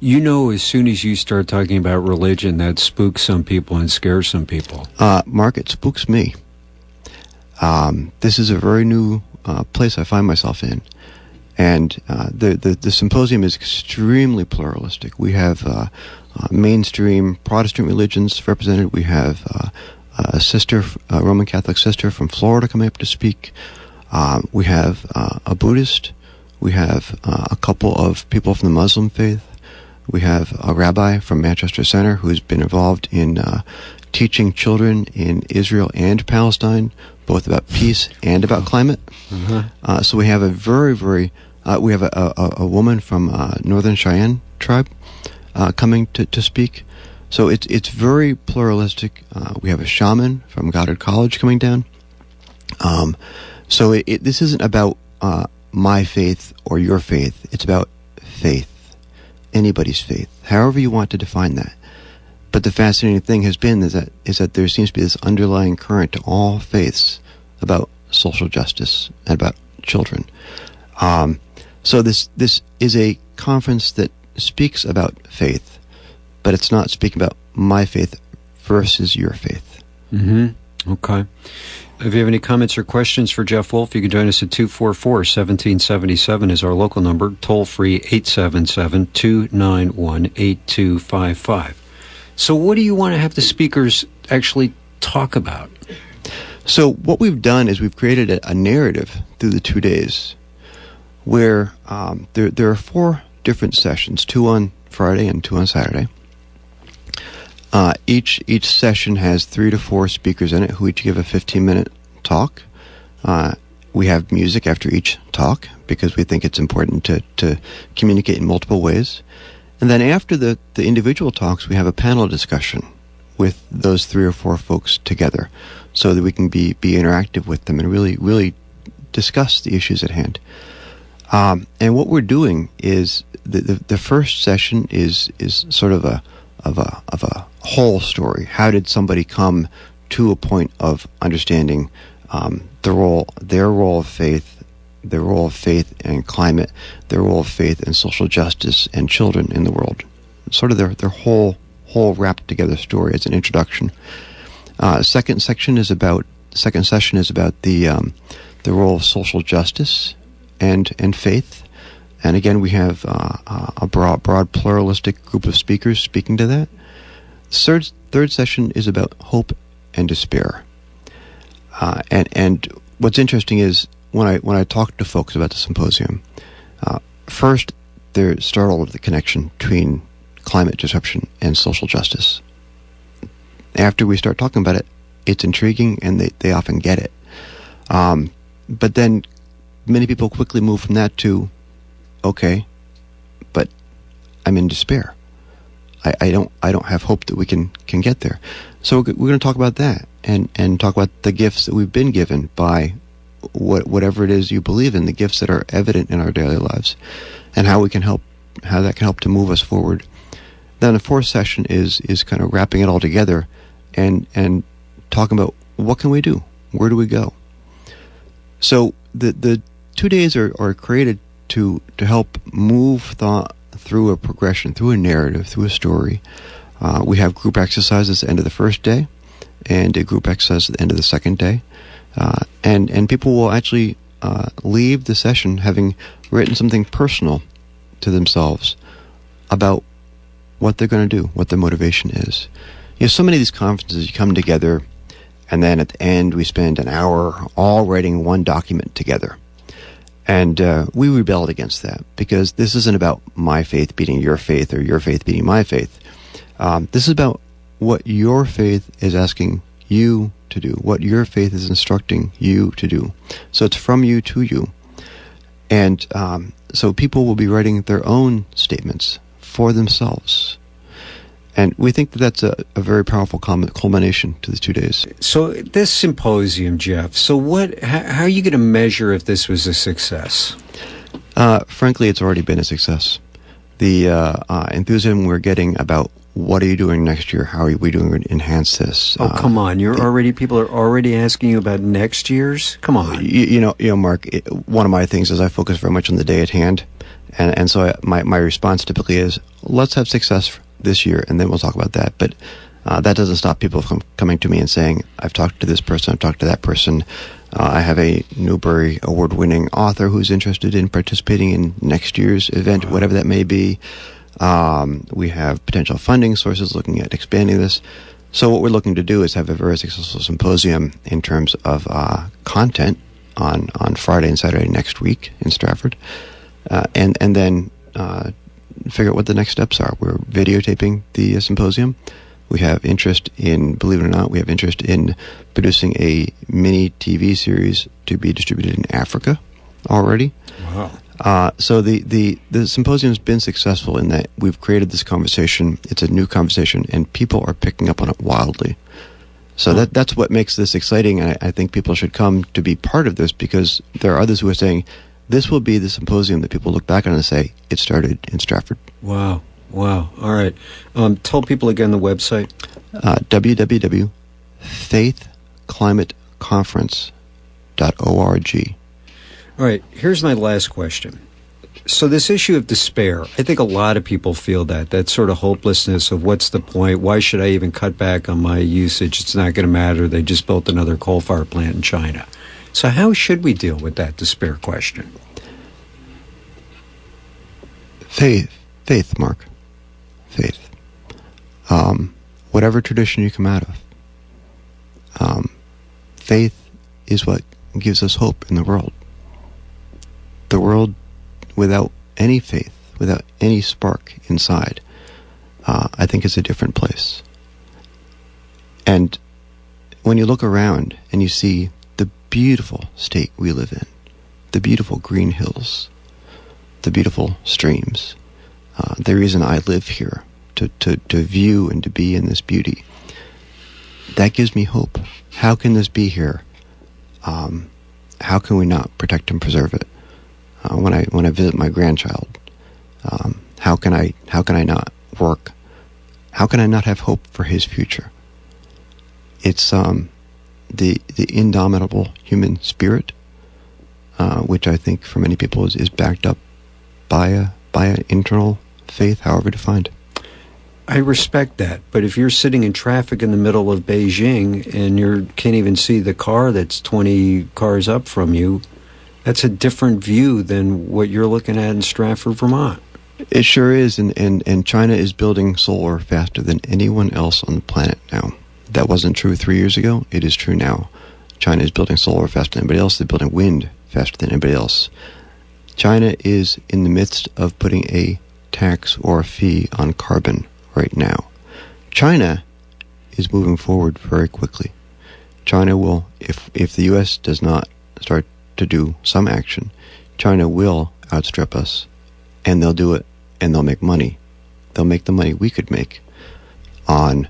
You know, as soon as you start talking about religion, that spooks some people and scares some people. Mark, it spooks me. This is a very new place I find myself in. And the symposium is extremely pluralistic. We have mainstream Protestant religions represented. We have a sister, a Roman Catholic sister from Florida coming up to speak. We have a Buddhist. We have a couple of people from the Muslim faith. We have a rabbi from Manchester Center who's been involved in teaching children in Israel and Palestine, both about peace and about climate. Mm-hmm. So we have a very we have a woman from Northern Cheyenne tribe coming to speak. So it's very pluralistic. We have a shaman from Goddard College coming down. So this isn't about my faith or your faith. It's about faith, anybody's faith, however you want to define that. But the fascinating thing has been is that there seems to be this underlying current to all faiths about social justice and about children. So this is a conference that speaks about faith, but it's not speaking about my faith versus your faith. Mm-hmm. Okay. If you have any comments or questions for Jeff Wolfe, you can join us at 244-1777 is our local number, toll-free 877-291-8255. So what do you want to have the speakers actually talk about? So what we've done is we've created a narrative through the 2 days where there are 4 different sessions, 2 on Friday and 2 on Saturday. Each session has 3 to 4 speakers in it who each give a 15-minute talk. We have music after each talk because we think it's important to communicate in multiple ways. And then after the individual talks, we have a panel discussion with those 3 or 4 folks together so that we can be interactive with them and really discuss the issues at hand. And what we're doing is the first session is sort of a whole story. How did somebody come to a point of understanding their role of faith, their role of faith and climate, their role of faith and social justice and children in the world? Sort of their whole wrapped together story as an introduction. Second session is about the role of social justice and faith. And again, we have a broad pluralistic group of speakers speaking to that. Third session is about hope and despair. And what's interesting is when I talk to folks about the symposium, first they're startled with the connection between climate disruption and social justice. After we start talking about it, it's intriguing and they often get it. But then many people quickly move from that to, okay, but I'm in despair. I don't have hope that we can get there. So we're going to talk about that and talk about the gifts that we've been given by whatever it is you believe in, the gifts that are evident in our daily lives, and how that can help to move us forward. Then the fourth session is kind of wrapping it all together and talking about what can we do? Where do we go? So the 2 days are created to help move thought through a progression, through a narrative, through a story. We have group exercises at the end of the first day and a group exercise at the end of the second day. And people will actually leave the session having written something personal to themselves about what they're going to do, what their motivation is. You know, so many of these conferences, you come together, and then at the end we spend an hour all writing one document together. And we rebelled against that because this isn't about my faith beating your faith or your faith beating my faith. This is about what your faith is asking you to do, what your faith is instructing you to do. So it's from you to you. And so people will be writing their own statements for themselves. And we think that that's a very powerful culmination to the 2 days. So this symposium, Jeff, how are you going to measure if this was a success? Frankly, it's already been a success. The enthusiasm we're getting about what are you doing next year? How are we doing to enhance this? Oh, come on. People are already asking you about next year's? Come on. You know, Mark, one of my things is I focus very much on the day at hand. And so my response typically is, let's have success this year, and then we'll talk about that. But that doesn't stop people from coming to me and saying, I've talked to this person, I've talked to that person. I have a Newbery Award-winning author who's interested in participating in next year's event, whatever that may be. We have potential funding sources looking at expanding this. So what we're looking to do is have a very successful symposium in terms of content on Friday and Saturday next week in Strafford, and then figure out what the next steps are. We're videotaping the symposium. We have interest in, believe it or not, we have interest in producing a mini TV series to be distributed in Africa already. Wow. So the symposium's been successful in that we've created this conversation. It's a new conversation, and people are picking up on it wildly. So that's what makes this exciting, and I think people should come to be part of this, because there are others who are saying, this will be the symposium that people look back on and say, it started in Strafford. Wow. All right. Tell people again the website. www.faithclimateconference.org. All right. Here's my last question. So this issue of despair, I think a lot of people feel that sort of hopelessness of what's the point? Why should I even cut back on my usage? It's not going to matter. They just built another coal-fired plant in China. So how should we deal with that despair question? Faith, Mark. Faith. Whatever tradition you come out of, faith is what gives us hope in the world. The world without any faith, without any spark inside, I think is a different place. And when you look around and you see the beautiful state we live in, the beautiful green hills, the beautiful streams, the reason I live here, to view and to be in this beauty, that gives me hope. How can this be here? How can we not protect and preserve it? When I visit my grandchild, how can I not work? How can I not have hope for his future? It's the indomitable human spirit, which I think for many people is backed up by an internal faith, however defined. I respect that, but if you're sitting in traffic in the middle of Beijing and you can't even see the car that's 20 cars up from you, that's a different view than what you're looking at in Strafford, Vermont. It sure is, and China is building solar faster than anyone else on the planet now. That wasn't true 3 years ago. It is true now. China is building solar faster than anybody else. They're building wind faster than anybody else. China is in the midst of putting a tax or a fee on carbon right now. China is moving forward very quickly. China will, if the U.S. does not start to do some action, China will outstrip us, and they'll do it, and they'll make money. They'll make the money we could make on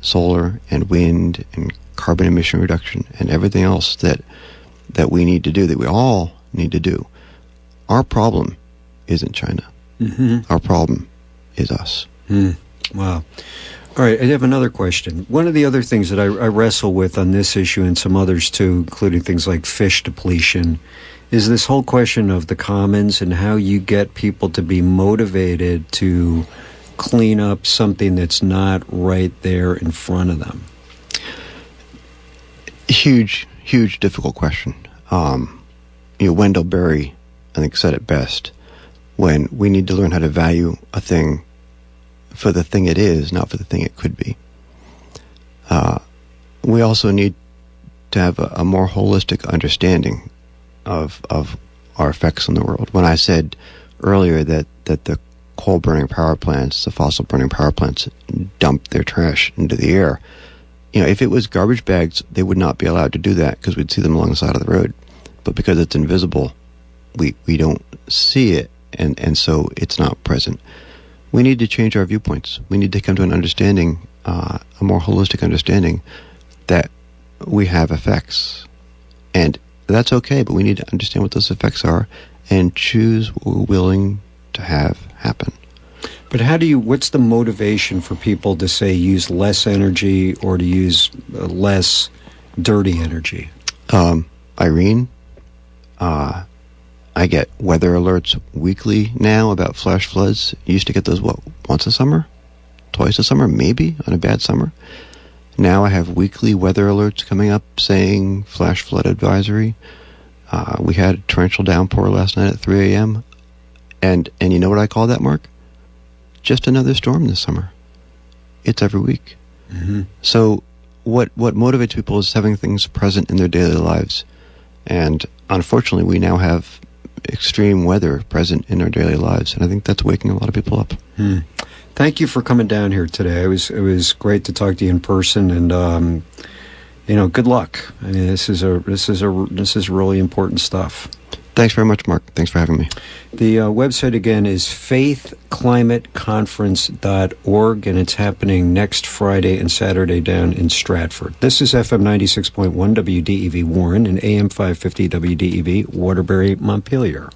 solar and wind and carbon emission reduction and everything else that we need to do, that we all need to do. Our problem isn't China. Mm-hmm. Our problem is us. Wow. All right, I have another question. One of the other things that I wrestle with on this issue and some others too, including things like fish depletion, is this whole question of the commons and how you get people to be motivated to clean up something that's not right there in front of them. Huge, difficult question. Wendell Berry, I think, said it best. When we need to learn how to value a thing for the thing it is, not for the thing it could be. We also need to have a more holistic understanding of our effects on the world. When I said earlier that the coal-burning power plants, the fossil-burning power plants, dump their trash into the air, if it was garbage bags, they would not be allowed to do that because we'd see them along the side of the road. But because it's invisible, we don't see it, and so it's not present. We need to change our viewpoints. We need to come to an understanding, a more holistic understanding, that we have effects. And that's okay, but we need to understand what those effects are and choose what we're willing to have happen. But what's the motivation for people to say use less energy or to use less dirty energy? Irene, I get weather alerts weekly now about flash floods. You used to get those, once a summer? Twice a summer, maybe, on a bad summer. Now I have weekly weather alerts coming up saying flash flood advisory. We had a torrential downpour last night at 3 a.m. And you know what I call that, Mark? Just another storm this summer. It's every week. Mm-hmm. So what motivates people is having things present in their daily lives. And unfortunately, we now have extreme weather present in our daily lives. And I think that's waking a lot of people up. Thank you for coming down here today. It was great to talk to you in person, and good luck. I mean, this is really important stuff. Thanks very much, Mark. Thanks for having me. The website again is faithclimateconference.org, and it's happening next Friday and Saturday down in Stratford. This is FM 96.1 WDEV Warren and AM 550 WDEV Waterbury, Montpelier.